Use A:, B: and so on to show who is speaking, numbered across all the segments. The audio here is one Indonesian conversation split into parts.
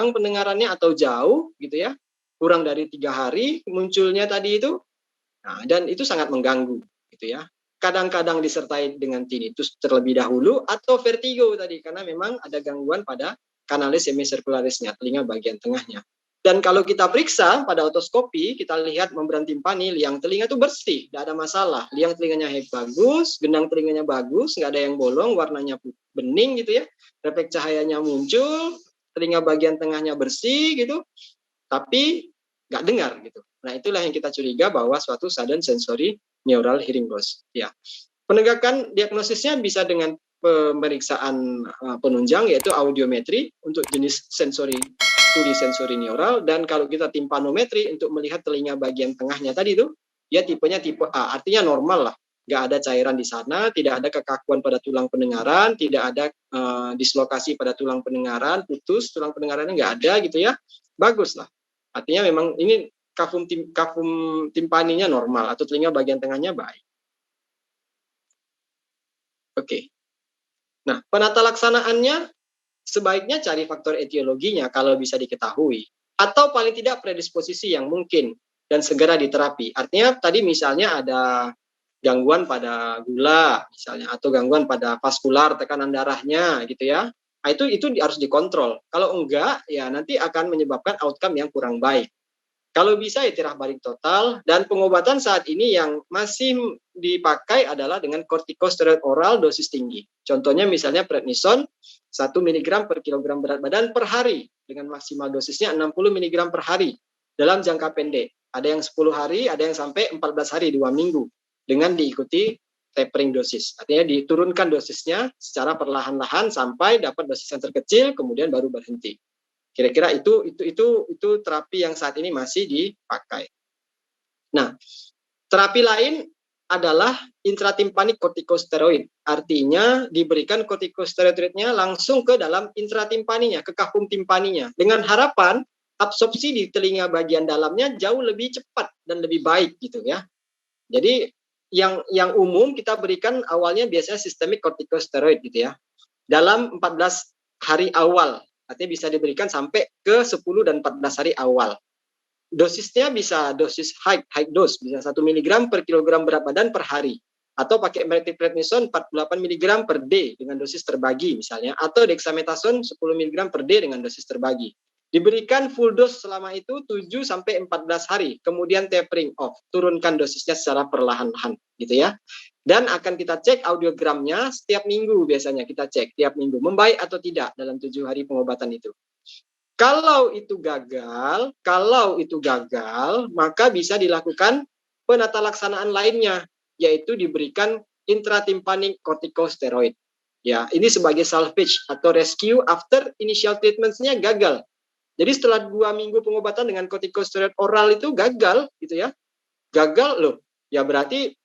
A: hilang pendengarannya atau jauh gitu ya, kurang dari 3 hari munculnya tadi itu. Nah, dan itu sangat mengganggu gitu ya. Kadang-kadang disertai dengan tinnitus terlebih dahulu atau vertigo tadi karena memang ada gangguan pada kanalis semisirkularisnya, telinga bagian tengahnya. Dan kalau kita periksa pada otoskopi, kita lihat membran timpani, liang telinga itu bersih, tidak ada masalah. Liang telinganya bagus, gendang telinganya bagus, nggak ada yang bolong, warnanya bening gitu ya. Refleks cahayanya muncul, telinga bagian tengahnya bersih gitu, tapi nggak dengar gitu. Nah, itulah yang kita curiga bahwa suatu sudden sensory neural hearing loss. Ya. Penegakan diagnosisnya bisa dengan pemeriksaan penunjang yaitu audiometri untuk jenis sensori studi sensori neural, dan kalau kita timpanometri untuk melihat telinga bagian tengahnya tadi itu, ya tipenya tipe A, artinya normal lah. Nggak ada cairan di sana, tidak ada kekakuan pada tulang pendengaran, tidak ada dislokasi pada tulang pendengaran, putus tulang pendengarannya nggak ada gitu ya, bagus lah. Artinya memang ini kafum timpaninya normal atau telinga bagian tengahnya baik. Oke. Nah, penata laksanaannya sebaiknya cari faktor etiologinya kalau bisa diketahui, atau paling tidak predisposisi yang mungkin dan segera diterapi. Artinya tadi misalnya ada gangguan pada gula misalnya atau gangguan pada vaskular tekanan darahnya gitu ya. Nah, itu harus dikontrol. Kalau enggak ya nanti akan menyebabkan outcome yang kurang baik. Kalau bisa ya tirah balik total, dan pengobatan saat ini yang masih dipakai adalah dengan kortikosteroid oral dosis tinggi. Contohnya misalnya prednison 1 mg per kilogram berat badan per hari dengan maksimal dosisnya 60 mg per hari dalam jangka pendek. Ada yang 10 hari, ada yang sampai 14 hari, 2 minggu dengan diikuti tapering dosis. Artinya diturunkan dosisnya secara perlahan-lahan sampai dapat dosis yang terkecil kemudian baru berhenti. Kira-kira itu terapi yang saat ini masih dipakai. Nah, terapi lain adalah intratimpanik kortikosteroid. Artinya diberikan kortikosteroidnya langsung ke dalam intratimpaninya, ke kafum timpaninya, dengan harapan absorpsi di telinga bagian dalamnya jauh lebih cepat dan lebih baik gitu ya. Jadi yang umum kita berikan awalnya biasanya sistemik kortikosteroid gitu ya. Dalam 14 hari awal. Artinya bisa diberikan sampai ke 10 dan 14 hari awal. Dosisnya bisa dosis high dose, bisa 1 mg per kilogram berat badan per hari. Atau pakai prednison 48 mg per D dengan dosis terbagi misalnya. Atau dexamethasone 10 mg per D dengan dosis terbagi. Diberikan full dose selama itu 7-14 hari. Kemudian tapering off, turunkan dosisnya secara perlahan-lahan gitu ya. Dan akan kita cek audiogramnya setiap minggu, biasanya kita cek tiap minggu membaik atau tidak dalam 7 hari pengobatan itu. Kalau itu gagal, maka bisa dilakukan penata laksanaan lainnya, yaitu diberikan intratimpanic corticosteroid. Ya, ini sebagai salvage atau rescue after initial treatment-nya gagal. Jadi setelah 2 minggu pengobatan dengan corticosteroid oral itu gagal, gitu ya. Gagal loh. Ya berarti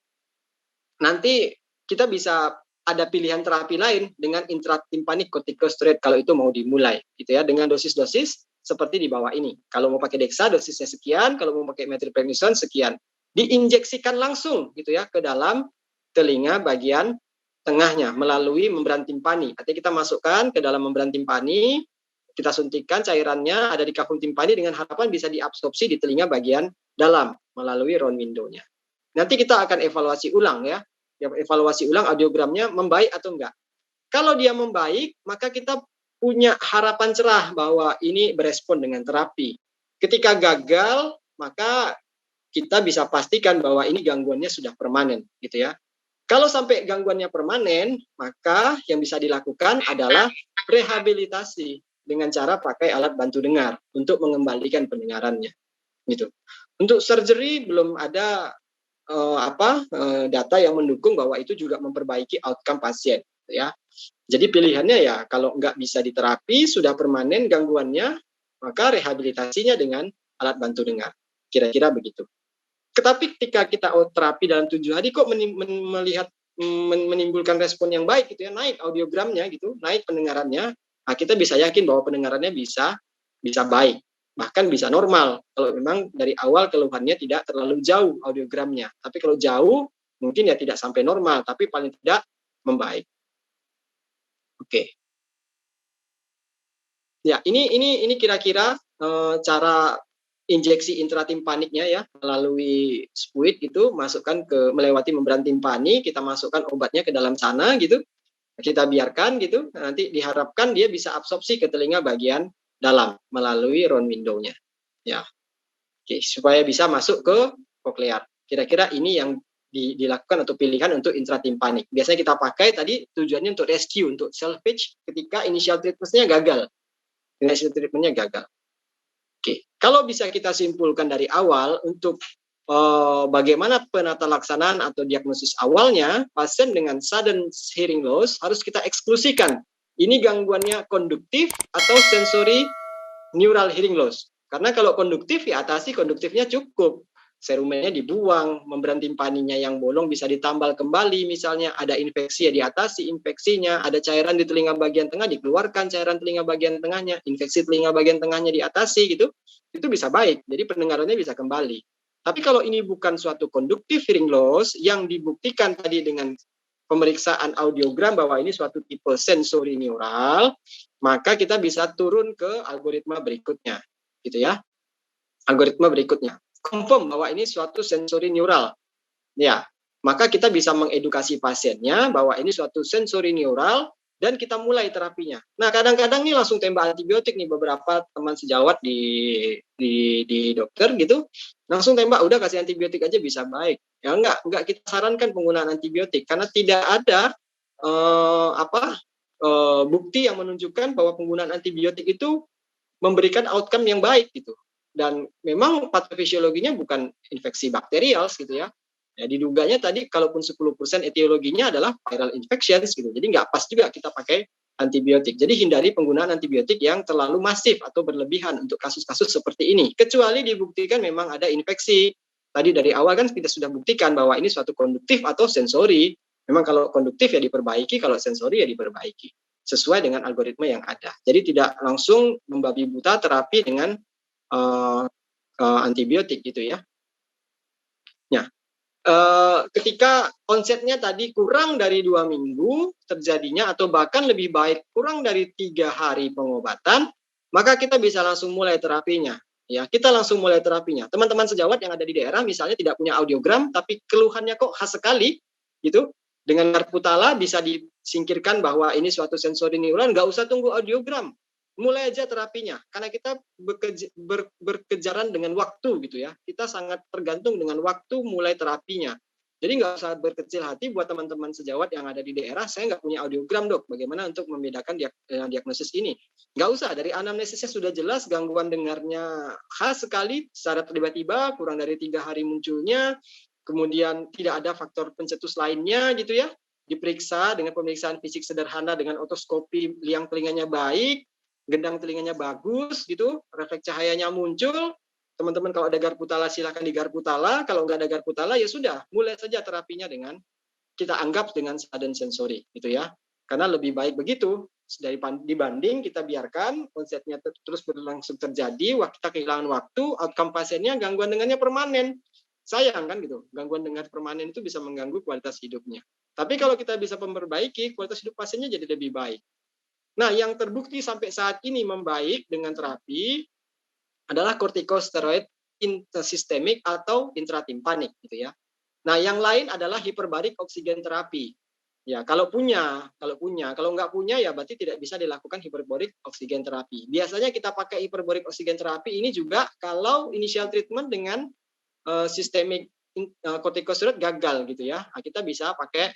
A: nanti kita bisa ada pilihan terapi lain dengan intratimpanic corticosteroid kalau itu mau dimulai gitu ya, dengan dosis-dosis seperti di bawah ini. Kalau mau pakai dexa dosisnya sekian, kalau mau pakai methylprednisolone sekian. Diinjeksikan langsung gitu ya ke dalam telinga bagian tengahnya melalui membran timpani. Artinya kita masukkan ke dalam membran timpani, kita suntikkan cairannya ada di kafum timpani dengan harapan bisa diabsorpsi di telinga bagian dalam melalui round window-nya. Nanti kita akan evaluasi ulang ya. Evaluasi ulang audiogramnya membaik atau enggak. Kalau dia membaik, maka kita punya harapan cerah bahwa ini berespon dengan terapi. Ketika gagal, maka kita bisa pastikan bahwa ini gangguannya sudah permanen gitu ya. Kalau sampai gangguannya permanen, maka yang bisa dilakukan adalah rehabilitasi dengan cara pakai alat bantu dengar untuk mengembalikan pendengarannya gitu. Untuk surgery belum ada data yang mendukung bahwa itu juga memperbaiki outcome pasien ya. Jadi pilihannya ya kalau nggak bisa diterapi sudah permanen gangguannya, maka rehabilitasinya dengan alat bantu dengar. Kira-kira begitu. Tetapi ketika kita terapi dalam 7 hari kok menimbulkan respon yang baik gitu ya, naik audiogramnya gitu, naik pendengarannya, nah kita bisa yakin bahwa pendengarannya bisa baik. Bahkan bisa normal kalau memang dari awal keluhannya tidak terlalu jauh audiogramnya. Tapi kalau jauh mungkin ya tidak sampai normal, tapi paling tidak membaik. Oke. Ya, ini kira-kira cara injeksi intratimpaniknya ya, melalui spuit gitu, masukkan ke melewati membran timpani, kita masukkan obatnya ke dalam sana gitu, kita biarkan gitu, nanti diharapkan dia bisa absorpsi ke telinga bagian dalam melalui round window-nya. Ya, oke, supaya bisa masuk ke koklear. Kira-kira ini yang dilakukan atau pilihan untuk intratimpanik. Biasanya kita pakai tadi tujuannya untuk rescue, untuk salvage ketika initial treatment-nya gagal. Initial treatment-nya gagal. Oke, kalau bisa kita simpulkan dari awal untuk bagaimana penata laksanaan atau diagnosis awalnya, pasien dengan sudden hearing loss harus kita eksklusikan. Ini gangguannya konduktif atau sensory neural hearing loss. Karena kalau konduktif ya atasi konduktifnya cukup. Serumennya dibuang, membran timpaninya yang bolong bisa ditambal kembali, misalnya ada infeksi ya diatasi infeksinya, ada cairan di telinga bagian tengah dikeluarkan cairan telinga bagian tengahnya, infeksi telinga bagian tengahnya diatasi gitu, itu bisa baik, jadi pendengarannya bisa kembali. Tapi kalau ini bukan suatu konduktif hearing loss yang dibuktikan tadi dengan pemeriksaan audiogram bahwa ini suatu tipe sensori neural, maka kita bisa turun ke algoritma berikutnya, gitu ya. Algoritma berikutnya, confirm bahwa ini suatu sensori neural, ya. Maka kita bisa mengedukasi pasiennya bahwa ini suatu sensori neural dan kita mulai terapinya. Nah, kadang-kadang nih langsung tembak antibiotik nih beberapa teman sejawat di dokter gitu, langsung tembak udah kasih antibiotik aja bisa baik. Ya enggak kita sarankan penggunaan antibiotik karena tidak ada bukti yang menunjukkan bahwa penggunaan antibiotik itu memberikan outcome yang baik gitu. Dan memang patofisiologinya bukan infeksi bakterial gitu ya. Ya diduganya tadi kalaupun 10% etiologinya adalah viral infections gitu. Jadi nggak pas juga kita pakai antibiotik. Jadi hindari penggunaan antibiotik yang terlalu masif atau berlebihan untuk kasus-kasus seperti ini. Kecuali dibuktikan memang ada infeksi. Tadi dari awal kan kita sudah buktikan bahwa ini suatu konduktif atau sensori. Memang kalau konduktif ya diperbaiki, kalau sensori ya diperbaiki sesuai dengan algoritma yang ada. Jadi tidak langsung membabi buta terapi dengan antibiotik gitu ya. Nah, ketika konsepnya tadi kurang dari 2 minggu terjadinya atau bahkan lebih baik kurang dari 3 hari pengobatan, maka kita bisa langsung mulai terapinya. Ya, kita langsung mulai terapinya. Teman-teman sejawat yang ada di daerah misalnya tidak punya audiogram tapi keluhannya kok khas sekali gitu. Dengan garpu tala bisa disingkirkan bahwa ini suatu sensori neural, nggak usah tunggu audiogram. Mulai aja terapinya karena kita berkejaran dengan waktu gitu ya. Kita sangat tergantung dengan waktu mulai terapinya. Jadi nggak usah berkecil hati buat teman-teman sejawat yang ada di daerah, saya nggak punya audiogram dok, bagaimana untuk membedakan diagnosis ini? Nggak usah, dari anamnesisnya sudah jelas gangguan dengarnya khas sekali, secara tiba-tiba kurang dari 3 hari munculnya, kemudian tidak ada faktor pencetus lainnya gitu ya, diperiksa dengan pemeriksaan fisik sederhana dengan otoskopi liang telinganya baik, gendang telinganya bagus gitu, refleks cahayanya muncul. Teman-teman kalau ada garpu tala silakan digarpu tala, kalau nggak ada garpu tala ya sudah, mulai saja terapinya dengan kita anggap dengan sudden sensory gitu ya. Karena lebih baik begitu dibanding kita biarkan konsepnya terus berlangsung terjadi, kita kehilangan waktu, outcome pasiennya gangguan dengarnya permanen. Sayang kan gitu, gangguan dengar permanen itu bisa mengganggu kualitas hidupnya. Tapi kalau kita bisa memperbaiki, kualitas hidup pasiennya jadi lebih baik. Nah, yang terbukti sampai saat ini membaik dengan terapi adalah corticosteroid intrasistemik atau intratimpanik gitu ya. Nah, yang lain adalah hiperbarik oksigen terapi. Ya, kalau nggak punya ya berarti tidak bisa dilakukan hiperbarik oksigen terapi. Biasanya kita pakai hiperbarik oksigen terapi ini juga kalau initial treatment dengan sistemik corticosteroid gagal gitu ya. Nah, kita bisa pakai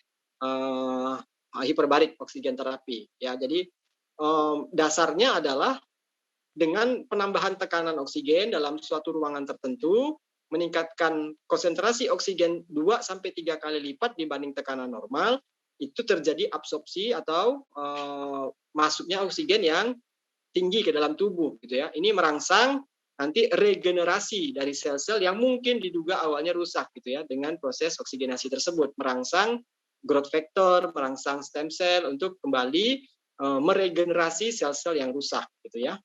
A: hiperbarik oksigen terapi. Ya, jadi dasarnya adalah dengan penambahan tekanan oksigen dalam suatu ruangan tertentu, meningkatkan konsentrasi oksigen 2-3 kali lipat dibanding tekanan normal, itu terjadi absorpsi atau masuknya oksigen yang tinggi ke dalam tubuh gitu ya. Ini merangsang nanti regenerasi dari sel-sel yang mungkin diduga awalnya rusak gitu ya dengan proses oksigenasi tersebut, merangsang growth factor, merangsang stem cell untuk kembali meregenerasi sel-sel yang rusak gitu ya.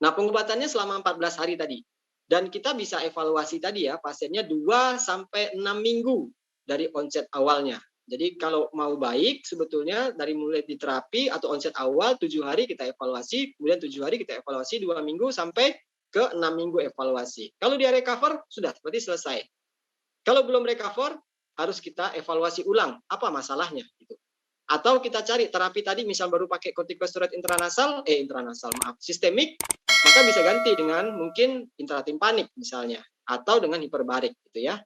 A: Nah, pengobatannya selama 14 hari tadi. Dan kita bisa evaluasi tadi ya, pasiennya 2-6 minggu dari onset awalnya. Jadi kalau mau baik sebetulnya dari mulai di terapi atau onset awal 7 hari kita evaluasi, kemudian 7 hari kita evaluasi 2 minggu sampai ke 6 minggu evaluasi. Kalau dia recover sudah berarti selesai. Kalau belum recover harus kita evaluasi ulang apa masalahnya gitu. Atau kita cari terapi tadi misal baru pakai kortikosteroid sistemik, maka bisa ganti dengan mungkin intratimpanik misalnya atau dengan hiperbarik gitu ya.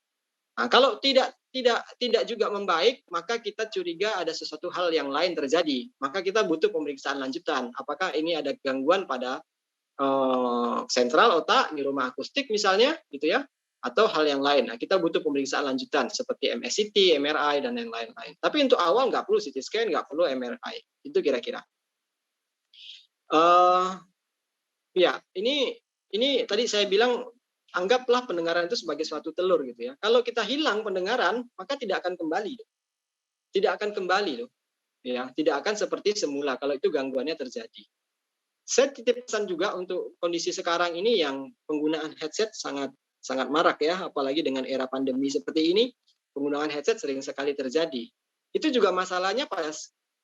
A: Nah, kalau tidak juga membaik, maka kita curiga ada sesuatu hal yang lain terjadi. Maka kita butuh pemeriksaan lanjutan. Apakah ini ada gangguan pada sentral otak, neuroma akustik misalnya, gitu ya, atau hal yang lain. Nah, kita butuh pemeriksaan lanjutan seperti MSCT, MRI dan yang lain-lain. Tapi untuk awal nggak perlu CT scan, nggak perlu MRI. Itu kira-kira. Ya, ini tadi saya bilang anggaplah pendengaran itu sebagai suatu telur gitu ya. Kalau kita hilang pendengaran, maka tidak akan kembali. Tidak akan kembali loh. Ya, tidak akan seperti semula kalau itu gangguannya terjadi. Saya titip pesan juga untuk kondisi sekarang ini yang penggunaan headset sangat sangat marak ya, apalagi dengan era pandemi seperti ini, penggunaan headset sering sekali terjadi. Itu juga masalahnya pada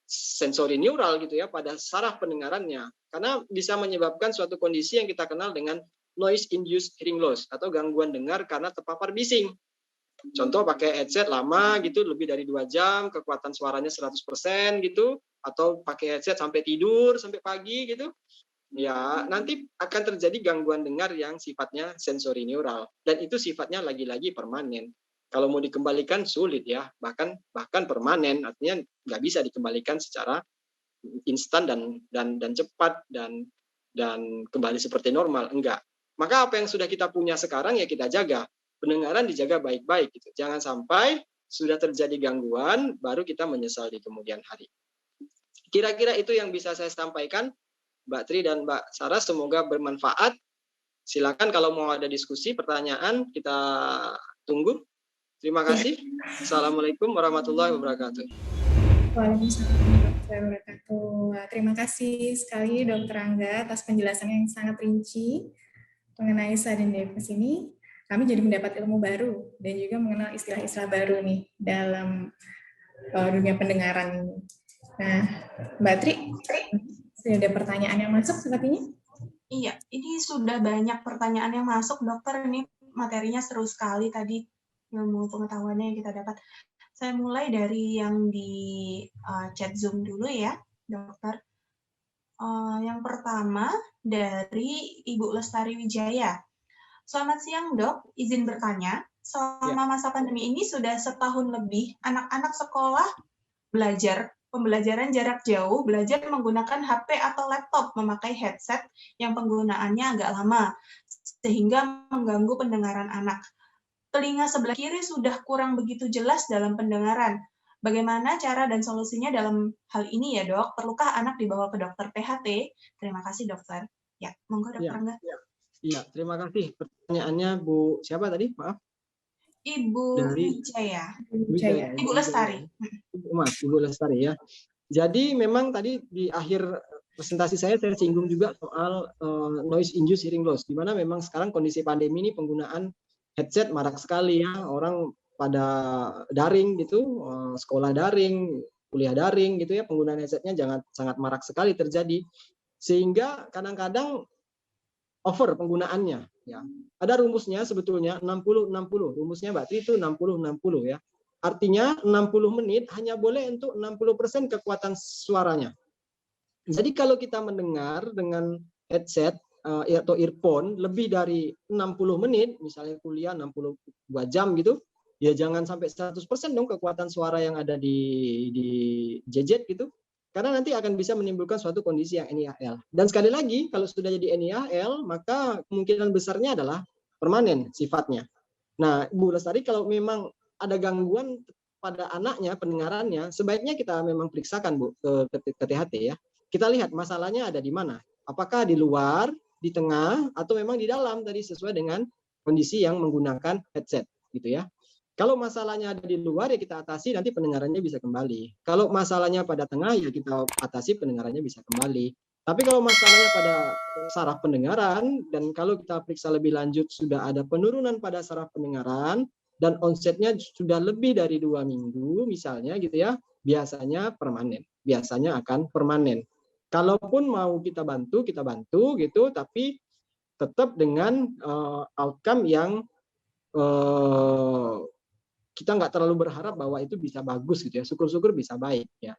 A: sensori neural gitu ya, pada saraf pendengarannya. Karena bisa menyebabkan suatu kondisi yang kita kenal dengan noise induced hearing loss atau gangguan dengar karena terpapar bising. Contoh pakai headset lama gitu, lebih dari 2 jam, kekuatan suaranya 100% gitu, atau pakai headset sampai tidur, sampai pagi gitu, ya nanti akan terjadi gangguan dengar yang sifatnya sensori neural. Dan itu sifatnya lagi-lagi permanen. Kalau mau dikembalikan sulit ya, bahkan permanen, artinya nggak bisa dikembalikan secara instan dan cepat dan kembali seperti normal, enggak. Maka apa yang sudah kita punya sekarang ya kita jaga. Pendengaran dijaga baik-baik gitu. Jangan sampai sudah terjadi gangguan baru kita menyesal di kemudian hari. Kira-kira itu yang bisa saya sampaikan, Mbak Tri dan Mbak Sarah, semoga bermanfaat. Silakan kalau mau ada diskusi, pertanyaan, kita tunggu. Terima kasih. Assalamualaikum warahmatullahi wabarakatuh.
B: Waalaikumsalam warahmatullahi wabarakatuh. Terima kasih sekali Dr. Angga atas penjelasan yang sangat rinci mengenai sudden deafness ini. Kami jadi mendapat ilmu baru dan juga mengenal istilah-istilah baru nih dalam dunia pendengaran ini. Nah, Mbak Tri, sudah ada pertanyaan yang masuk sepertinya?
C: Iya, ini sudah banyak pertanyaan yang masuk, dokter. Ini materinya seru sekali tadi, ilmu pengetahuannya yang kita dapat. Saya mulai dari yang di chat Zoom dulu ya, dokter. Yang pertama dari Ibu Lestari Wijaya. Selamat siang, Dok. Izin bertanya, selama masa pandemi ini sudah setahun lebih, anak-anak sekolah pembelajaran jarak jauh, belajar menggunakan HP atau laptop, memakai headset yang penggunaannya agak lama, sehingga mengganggu pendengaran anak. Telinga sebelah kiri sudah kurang begitu jelas dalam pendengaran. Bagaimana cara dan solusinya dalam hal ini ya, Dok? Perlukah anak dibawa ke dokter PHT? Terima kasih, dokter. Ya, monggo, Dokter Angga.
A: Iya, terima kasih. Pertanyaannya Bu siapa tadi? Maaf.
C: Ibu Wijaya. Ibu Lestari.
A: Ibu Lestari ya. Jadi memang tadi di akhir presentasi saya singgung juga soal noise induced hearing loss, di mana memang sekarang kondisi pandemi ini penggunaan headset marak sekali ya, orang pada daring gitu, sekolah daring, kuliah daring gitu ya, penggunaan headsetnya sangat marak sekali terjadi, sehingga kadang-kadang over penggunaannya ya. Ada rumusnya sebetulnya 60-60. Rumusnya Mbak Tri itu 60-60 ya. Artinya 60 menit hanya boleh untuk 60% kekuatan suaranya. Jadi kalau kita mendengar dengan headset atau earphone lebih dari 60 menit, misalnya kuliah 62 jam gitu, ya jangan sampai 100% dong kekuatan suara yang ada di gadget gitu. Karena nanti akan bisa menimbulkan suatu kondisi yang NIHL. Dan sekali lagi, kalau sudah jadi NIHL, maka kemungkinan besarnya adalah permanen sifatnya. Nah, Bu Lestari, kalau memang ada gangguan pada anaknya, pendengarannya, sebaiknya kita memang periksakan, Bu, ke THT ya. Kita lihat masalahnya ada di mana. Apakah di luar, di tengah, atau memang di dalam tadi sesuai dengan kondisi yang menggunakan headset, gitu ya. Kalau masalahnya ada di luar ya kita atasi, nanti pendengarannya bisa kembali. Kalau masalahnya pada tengah ya kita atasi, pendengarannya bisa kembali. Tapi kalau masalahnya pada saraf pendengaran dan kalau kita periksa lebih lanjut sudah ada penurunan pada saraf pendengaran dan onsetnya sudah lebih dari 2 minggu misalnya gitu ya, biasanya permanen, biasanya akan permanen. Kalaupun mau kita bantu gitu, tapi tetap dengan outcome yang kita nggak terlalu berharap bahwa itu bisa bagus gitu ya, syukur-syukur bisa baik ya.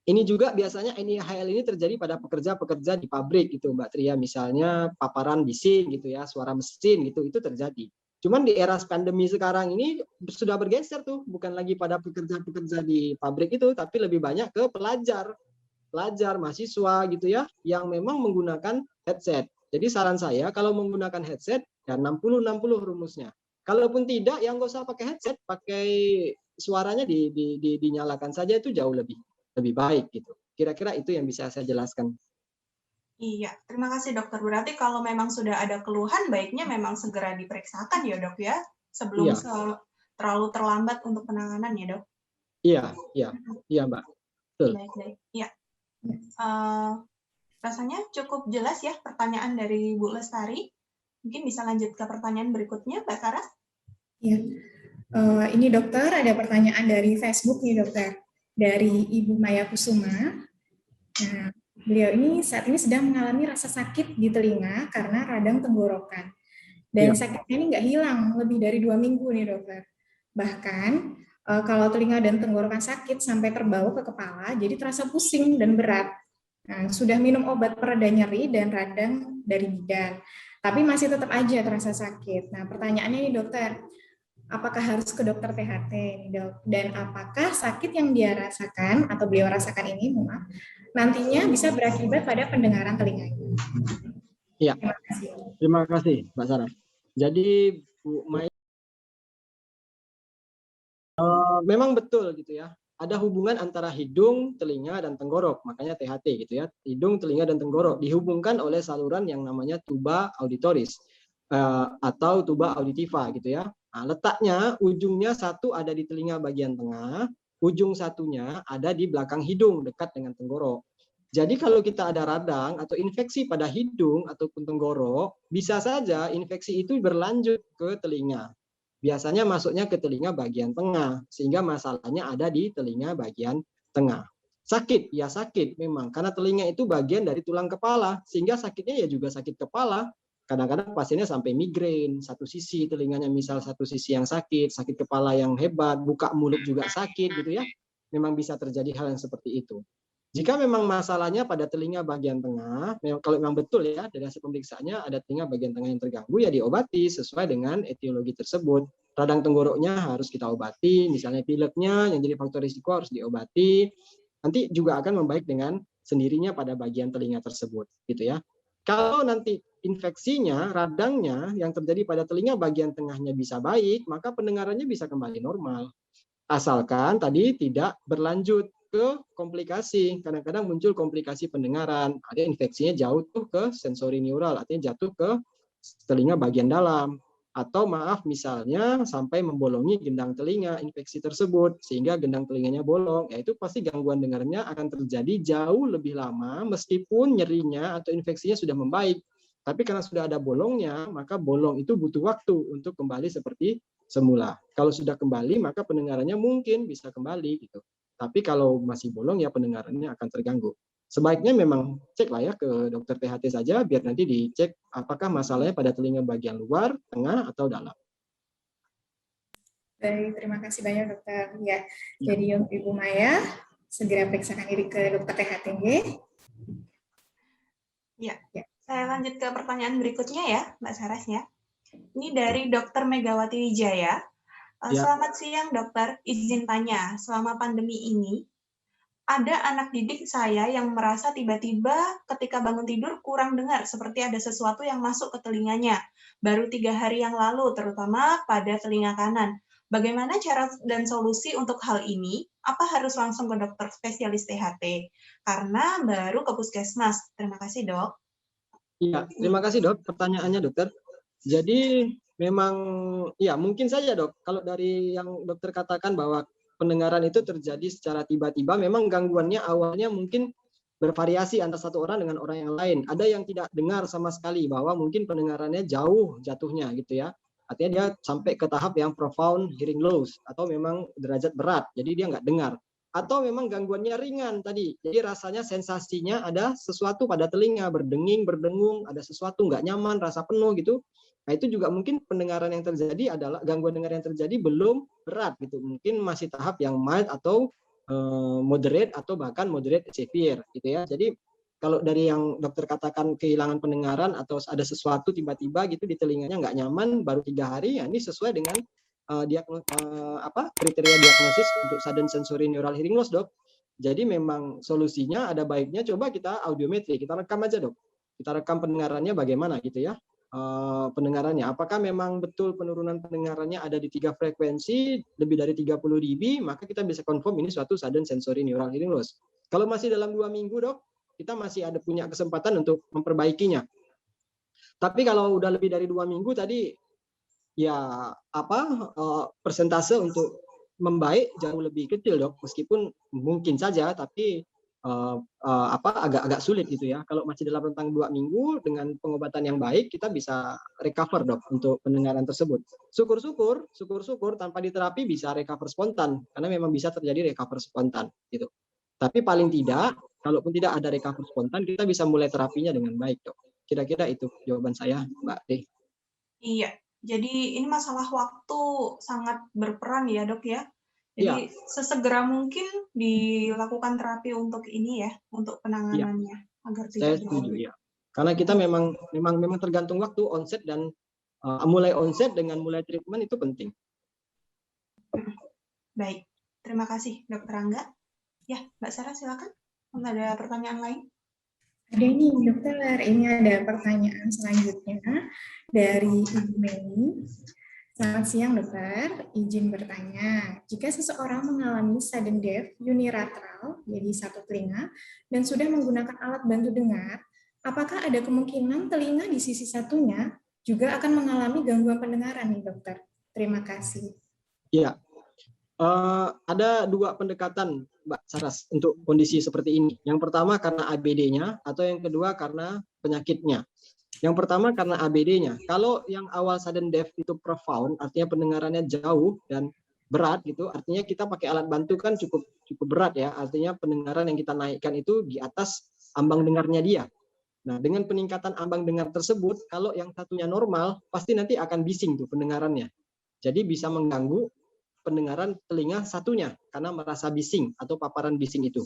A: Ini juga biasanya NIHL ini terjadi pada pekerja-pekerja di pabrik gitu Mbak Tria, misalnya paparan bising gitu ya, suara mesin gitu, itu terjadi. Cuman di era pandemi sekarang ini sudah bergeser tuh, bukan lagi pada pekerja-pekerja di pabrik itu, tapi lebih banyak ke pelajar, mahasiswa gitu ya, yang memang menggunakan headset. Jadi saran saya kalau menggunakan headset ya 60-60 rumusnya. Kalaupun tidak, ya nggak usah pakai headset, pakai suaranya dinyalakan saja, itu jauh lebih baik gitu. Kira-kira itu yang bisa saya jelaskan.
C: Iya, terima kasih dokter. Berarti kalau memang sudah ada keluhan, baiknya memang segera diperiksakan ya dok ya, sebelum terlalu terlambat untuk penanganan ya dok.
A: Iya Mbak. Betul.
C: Baik. Iya. Rasanya cukup jelas ya pertanyaan dari Bu Lestari. Mungkin bisa lanjut ke pertanyaan berikutnya, Mbak Saras.
B: Iya. Ini dokter, ada pertanyaan dari Facebook nih dokter, dari Ibu Maya Kusuma. Nah, beliau ini saat ini sedang mengalami rasa sakit di telinga karena radang tenggorokan. Dan sakitnya ini nggak hilang, lebih dari 2 minggu nih dokter. Bahkan kalau telinga dan tenggorokan sakit sampai terbawa ke kepala, jadi terasa pusing dan berat. Nah, sudah minum obat pereda nyeri dan radang dari bidan, tapi masih tetap aja terasa sakit. Nah, pertanyaannya nih dokter, apakah harus ke dokter THT nih dok? Dan apakah sakit yang dia rasakan atau beliau rasakan ini, nantinya bisa berakibat pada pendengaran telinganya?
A: Iya. Terima kasih Mbak Sarah. Jadi Bu Maya, memang betul gitu ya. Ada hubungan antara hidung, telinga, dan tenggorok, makanya THT gitu ya. Hidung, telinga, dan tenggorok dihubungkan oleh saluran yang namanya tuba auditoris atau tuba auditiva gitu ya. Nah, letaknya ujungnya satu ada di telinga bagian tengah, ujung satunya ada di belakang hidung dekat dengan tenggorok. Jadi kalau kita ada radang atau infeksi pada hidung ataupun tenggorok, bisa saja infeksi itu berlanjut ke telinga. Biasanya masuknya ke telinga bagian tengah, sehingga masalahnya ada di telinga bagian tengah. Sakit, ya sakit memang, karena telinga itu bagian dari tulang kepala, sehingga sakitnya ya juga sakit kepala. Kadang-kadang pasiennya sampai migrain, satu sisi telinganya misal satu sisi yang sakit kepala yang hebat, buka mulut juga sakit gitu ya. Memang bisa terjadi hal yang seperti itu. Jika memang masalahnya pada telinga bagian tengah, kalau memang betul ya dari hasil pemeriksaannya ada telinga bagian tengah yang terganggu, ya diobati sesuai dengan etiologi tersebut. Radang tenggoroknya harus kita obati, misalnya pileknya yang jadi faktor risiko harus diobati. Nanti juga akan membaik dengan sendirinya pada bagian telinga tersebut, gitu ya. Kalau nanti infeksinya, radangnya yang terjadi pada telinga bagian tengahnya bisa baik, maka pendengarannya bisa kembali normal. Asalkan tadi tidak berlanjut ke komplikasi. Kadang-kadang muncul komplikasi pendengaran, ada infeksinya jauh tuh ke sensori neural, artinya jatuh ke telinga bagian dalam. Atau maaf misalnya sampai membolongi gendang telinga infeksi tersebut, sehingga gendang telinganya bolong, ya itu pasti gangguan dengarnya akan terjadi jauh lebih lama meskipun nyerinya atau infeksinya sudah membaik. Tapi karena sudah ada bolongnya, maka bolong itu butuh waktu untuk kembali seperti semula. Kalau sudah kembali, maka pendengarannya mungkin bisa kembali gitu. Tapi kalau masih bolong, ya pendengarannya akan terganggu. Sebaiknya memang cek lah ya ke dokter THT saja, biar nanti dicek apakah masalahnya pada telinga bagian luar, tengah, atau dalam.
B: Baik, terima kasih banyak dokter. Ya, jadi untuk Ibu Maya, segera periksakan diri ke dokter THT.
C: Ya. Saya lanjut ke pertanyaan berikutnya ya, Mbak Saras ya. Ini dari Dr. Megawati Wijaya. Selamat siang dokter, izin tanya, selama pandemi ini, ada anak didik saya yang merasa tiba-tiba ketika bangun tidur kurang dengar, seperti ada sesuatu yang masuk ke telinganya. Baru 3 hari yang lalu, terutama pada telinga kanan. Bagaimana cara dan solusi untuk hal ini? Apa harus langsung ke dokter spesialis THT? Karena baru ke puskesmas. Terima kasih dok.
A: Iya, terima kasih dok pertanyaannya dokter. Jadi memang ya mungkin saja dok, kalau dari yang dokter katakan bahwa pendengaran itu terjadi secara tiba-tiba, memang gangguannya awalnya mungkin bervariasi antara satu orang dengan orang yang lain. Ada yang tidak dengar sama sekali, bahwa mungkin pendengarannya jauh jatuhnya gitu ya. artinya dia sampai ke tahap yang profound hearing loss atau memang derajat berat, jadi dia nggak dengar. Atau memang gangguannya ringan tadi, jadi rasanya sensasinya ada sesuatu pada telinga, berdenging, berdengung, ada sesuatu nggak nyaman, rasa penuh gitu. Nah itu juga mungkin pendengaran yang terjadi adalah gangguan dengar yang terjadi belum berat gitu, mungkin masih tahap yang mild atau moderate atau bahkan moderate severe gitu ya. Jadi kalau dari yang dokter katakan kehilangan pendengaran atau ada sesuatu tiba-tiba gitu di telinganya nggak nyaman baru 3 hari, ya ini sesuai dengan kriteria diagnosis untuk sudden sensory neural hearing loss, dok. Jadi memang solusinya ada baiknya coba kita audiometri, kita rekam aja, dok. Kita rekam pendengarannya bagaimana gitu ya. Pendengarannya, apakah memang betul penurunan pendengarannya ada di 3 frekuensi lebih dari 30 dB, maka kita bisa confirm ini suatu sudden sensory neural hearing loss. Kalau masih dalam 2 minggu, dok, kita masih ada punya kesempatan untuk memperbaikinya. Tapi kalau udah lebih dari 2 minggu tadi, ya persentase untuk membaik jauh lebih kecil, dok. Meskipun mungkin saja, tapi agak sulit gitu ya. Kalau masih dalam rentang 2 minggu dengan pengobatan yang baik, kita bisa recover, dok, untuk pendengaran tersebut. Syukur-syukur tanpa diterapi bisa recover spontan, karena memang bisa terjadi recover spontan gitu. Tapi paling tidak, kalaupun tidak ada recover spontan, kita bisa mulai terapinya dengan baik, dok. Kira-kira itu jawaban saya, Mbak Deh.
C: Iya, jadi ini masalah waktu sangat berperan ya, dok ya. Jadi sesegera mungkin dilakukan terapi untuk ini ya, untuk penanganannya agar
A: saya
C: tidak
A: setuju ya. Karena kita memang tergantung waktu onset dan mulai onset dengan mulai treatment itu penting.
C: Baik, terima kasih Dokter Angga. Ya, Mbak Sarah silakan. Ada pertanyaan lain?
B: Ada nih dokter, ini ada pertanyaan selanjutnya dari Ibu Mei. Selamat siang dokter, izin bertanya, jika seseorang mengalami sudden deaf unilateral, jadi satu telinga, dan sudah menggunakan alat bantu dengar, apakah ada kemungkinan telinga di sisi satunya juga akan mengalami gangguan pendengaran nih dokter? Terima kasih.
A: Iya, ada 2 pendekatan Mbak Saras untuk kondisi seperti ini. Yang pertama karena ABD-nya, atau yang kedua karena penyakitnya. Yang pertama karena ABD-nya. Kalau yang awal sudden deaf itu profound, artinya pendengarannya jauh dan berat gitu, artinya kita pakai alat bantu kan cukup berat ya, artinya pendengaran yang kita naikkan itu di atas ambang dengarnya dia. Nah, dengan peningkatan ambang dengar tersebut, kalau yang satunya normal, pasti nanti akan bising tuh pendengarannya. Jadi bisa mengganggu pendengaran telinga satunya karena merasa bising atau paparan bising itu.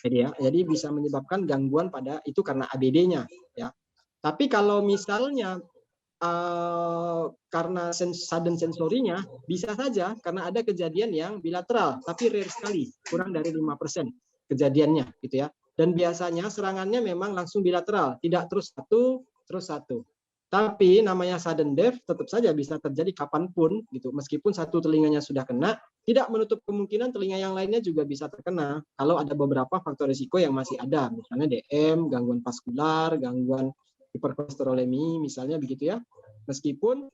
A: Jadi bisa menyebabkan gangguan pada itu karena ABD-nya ya. Tapi kalau misalnya karena sudden sensorinya, bisa saja karena ada kejadian yang bilateral, tapi rare sekali, kurang dari 5% kejadiannya gitu ya. Dan biasanya serangannya memang langsung bilateral, tidak terus satu. Tapi namanya sudden deaf tetap saja bisa terjadi kapanpun gitu. Meskipun satu telinganya sudah kena, tidak menutup kemungkinan telinga yang lainnya juga bisa terkena. Kalau ada beberapa faktor risiko yang masih ada, misalnya DM, gangguan vaskular, gangguan hiperkolesterolemi, misalnya begitu ya. Meskipun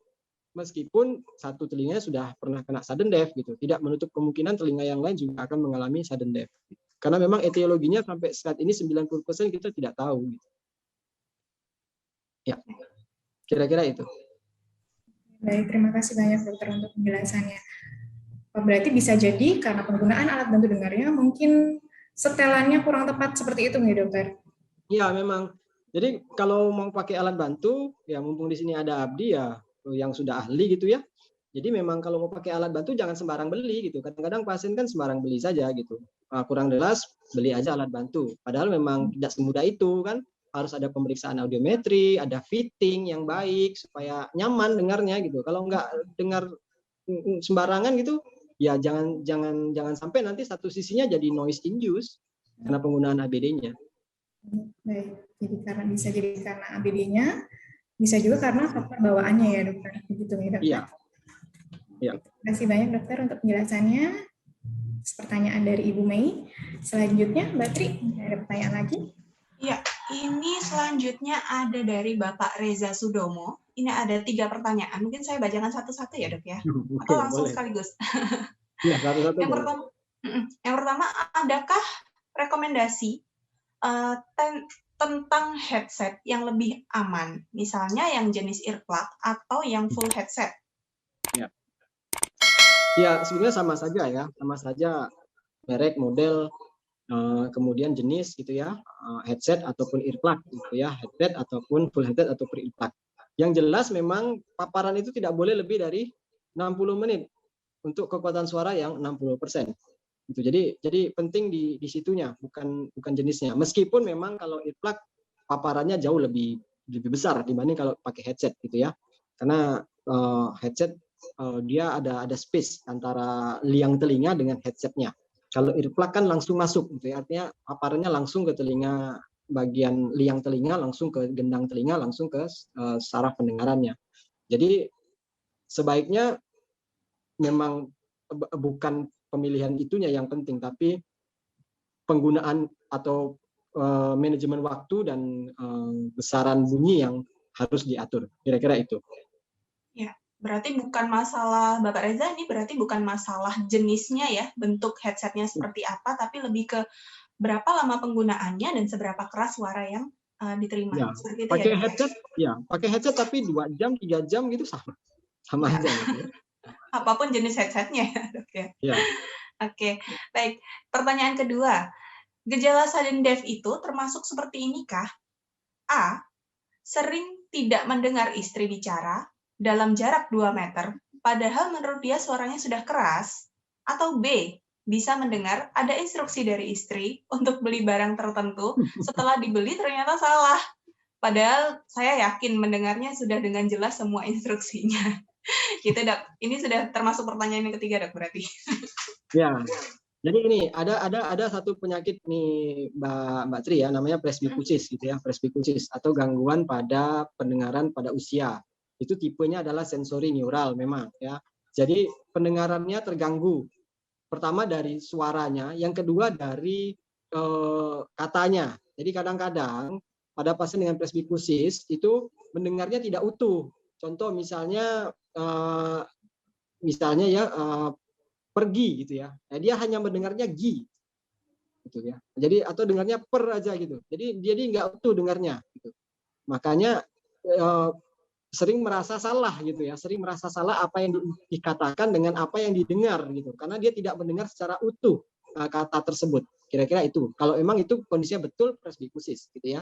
A: satu telinganya sudah pernah kena sudden deaf gitu, tidak menutup kemungkinan telinga yang lain juga akan mengalami sudden deaf. Karena memang etiologinya sampai saat ini 90% kita tidak tahu. Gitu. Ya. Kira-kira itu.
B: Baik, terima kasih banyak dokter untuk penjelasannya. Berarti bisa jadi karena penggunaan alat bantu dengarnya mungkin setelannya kurang tepat seperti itu nih dokter?
A: Iya memang. Jadi kalau mau pakai alat bantu, ya mumpung di sini ada Abdi ya yang sudah ahli gitu ya. Jadi memang kalau mau pakai alat bantu jangan sembarang beli gitu. Kadang-kadang pasien kan sembarang beli saja gitu. Kurang jelas beli aja alat bantu. Padahal memang tidak semudah itu kan. Harus ada pemeriksaan audiometri, ada fitting yang baik supaya nyaman dengarnya gitu. Kalau nggak dengar sembarangan gitu, ya jangan sampai nanti satu sisinya jadi noise induced karena penggunaan ABD-nya.
B: Baik, bisa jadi karena ABD-nya, bisa juga karena faktor bawaannya ya dokter, begitu ya dokter.
A: Iya.
B: Terima kasih banyak dokter untuk penjelasannya. Pertanyaan dari Ibu Mei. Selanjutnya, Mbak Tri, ada pertanyaan lagi?
C: Iya, ini selanjutnya ada dari Bapak Reza Sudomo. Ini ada 3 pertanyaan. Mungkin saya bacakan satu-satu ya dok ya? Atau langsung boleh. Sekaligus?
A: Iya, satu-satu.
C: Yang pertama, adakah rekomendasi tentang headset yang lebih aman? Misalnya yang jenis earplug atau yang full headset?
A: Ya, sebenarnya sama saja ya, sama saja merek, model, kemudian jenis gitu ya, headset ataupun earplug gitu ya, headset ataupun full headset ataupun earplug. Yang jelas memang paparan itu tidak boleh lebih dari 60 menit untuk kekuatan suara yang 60%. Gitu. Jadi penting di situnya, bukan jenisnya. Meskipun memang kalau earplug paparannya jauh lebih besar dibanding kalau pakai headset gitu ya. Karena headset dia ada space antara liang telinga dengan headsetnya. Kalau earplug kan langsung masuk gitu ya, artinya paparannya langsung ke telinga, bagian liang telinga, langsung ke gendang telinga, langsung ke saraf pendengarannya. Jadi sebaiknya memang bukan pemilihan itunya yang penting, tapi penggunaan atau manajemen waktu dan besaran bunyi yang harus diatur. Kira-kira itu.
C: Ya, berarti bukan masalah Bapak Reza, ini berarti bukan masalah jenisnya ya, bentuk headsetnya seperti apa, tapi lebih ke berapa lama penggunaannya dan seberapa keras suara yang diterima.
A: Ya,
C: Seperti itu ya,
A: pakai
C: Dok?
A: headset, ya, pakai headset tapi 2 jam, 3 jam gitu sama
C: Ya,
A: aja gitu ya.
C: apapun jenis headsetnya ya, Dok ya.
A: Ya.
C: Oke, baik. Pertanyaan kedua, gejala sudden deaf itu termasuk seperti inikah? A. Sering tidak mendengar istri bicara dalam jarak 2 meter, padahal menurut dia suaranya sudah keras. Atau B. Bisa mendengar ada instruksi dari istri untuk beli barang tertentu, setelah dibeli ternyata salah. Padahal saya yakin mendengarnya sudah dengan jelas semua instruksinya. Gitu, Dok. Ini sudah termasuk pertanyaan yang ketiga, Dok, berarti.
A: Ya. Jadi ini ada satu penyakit nih Mbak Tri ya, namanya presbikusis gitu ya, presbikusis atau gangguan pada pendengaran pada usia. Itu tipenya adalah sensori neural memang ya. Jadi pendengarannya terganggu. Pertama dari suaranya, yang kedua dari katanya. Jadi kadang-kadang pada pasien dengan presbikusis itu mendengarnya tidak utuh. Contoh misalnya ya pergi gitu ya. Nah, dia hanya mendengarnya gi gitu ya. Jadi atau dengarnya per aja gitu. Jadi nggak utuh dengarnya gitu. Makanya sering merasa salah gitu ya. Sering merasa salah apa yang dikatakan dengan apa yang didengar gitu. Karena dia tidak mendengar secara utuh kata tersebut. Kira-kira itu. Kalau emang itu kondisinya betul presbikusis gitu ya.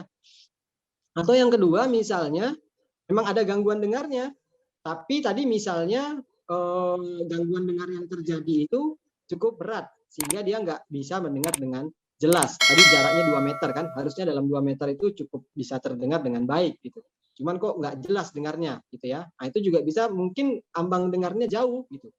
A: Atau yang kedua misalnya memang ada gangguan dengarnya, tapi tadi misalnya gangguan dengar yang terjadi itu cukup berat sehingga dia nggak bisa mendengar dengan jelas. Tadi jaraknya 2 meter kan, harusnya dalam 2 meter itu cukup bisa terdengar dengan baik gitu. Cuman kok nggak jelas dengarnya gitu ya. Nah, itu juga bisa mungkin ambang dengarnya jauh gitu.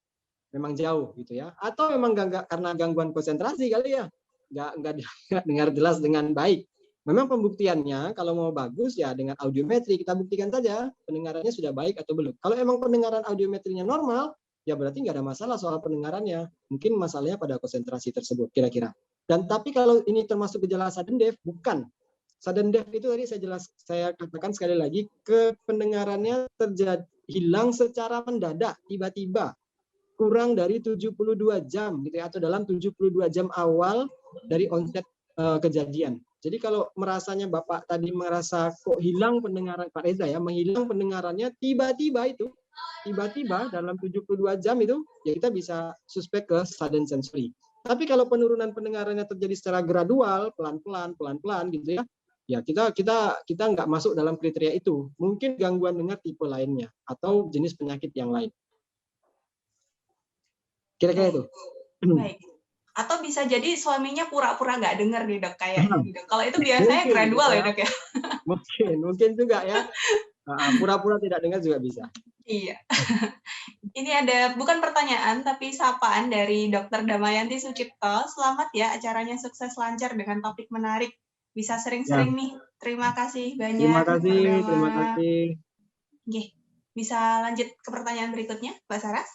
A: Memang jauh gitu ya. Atau memang nggak karena gangguan konsentrasi kali ya. Nggak dengar jelas dengan baik. Memang pembuktiannya kalau mau bagus ya dengan audiometri kita buktikan saja pendengarannya sudah baik atau belum. Kalau emang pendengaran audiometrinya normal, ya berarti nggak ada masalah soal pendengarannya. Mungkin masalahnya pada konsentrasi tersebut kira-kira. Dan tapi kalau ini termasuk gejala sudden deaf, bukan. Sudden deaf itu tadi saya katakan sekali lagi, pendengarannya terjadi hilang secara mendadak, tiba-tiba kurang dari 72 jam gitu ya, atau dalam 72 jam awal dari onset kejadian. Jadi kalau merasanya Bapak tadi merasa kok hilang pendengaran Pak Reza ya, menghilang pendengarannya tiba-tiba dalam 72 jam itu ya kita bisa suspek ke sudden sensory. Tapi kalau penurunan pendengarannya terjadi secara gradual, pelan-pelan gitu ya, ya kita nggak masuk dalam kriteria itu. Mungkin gangguan dengar tipe lainnya atau jenis penyakit yang lain. Kira-kira itu.
C: Baik. Atau bisa jadi suaminya pura-pura nggak dengar nih, Dok, kayak gitu. Kalau itu biasanya
A: Mungkin,
C: gradual ya, Dok ya.
A: Mungkin juga ya. Pura-pura tidak dengar juga bisa.
C: Iya. Ini ada bukan pertanyaan tapi sapaan dari Dr. Damayanti Sucipto. Selamat ya, acaranya sukses lancar dengan topik menarik. Bisa sering-sering nih. Terima kasih banyak.
A: Terima kasih.
C: Oke. Bisa lanjut ke pertanyaan berikutnya, Mbak Saras?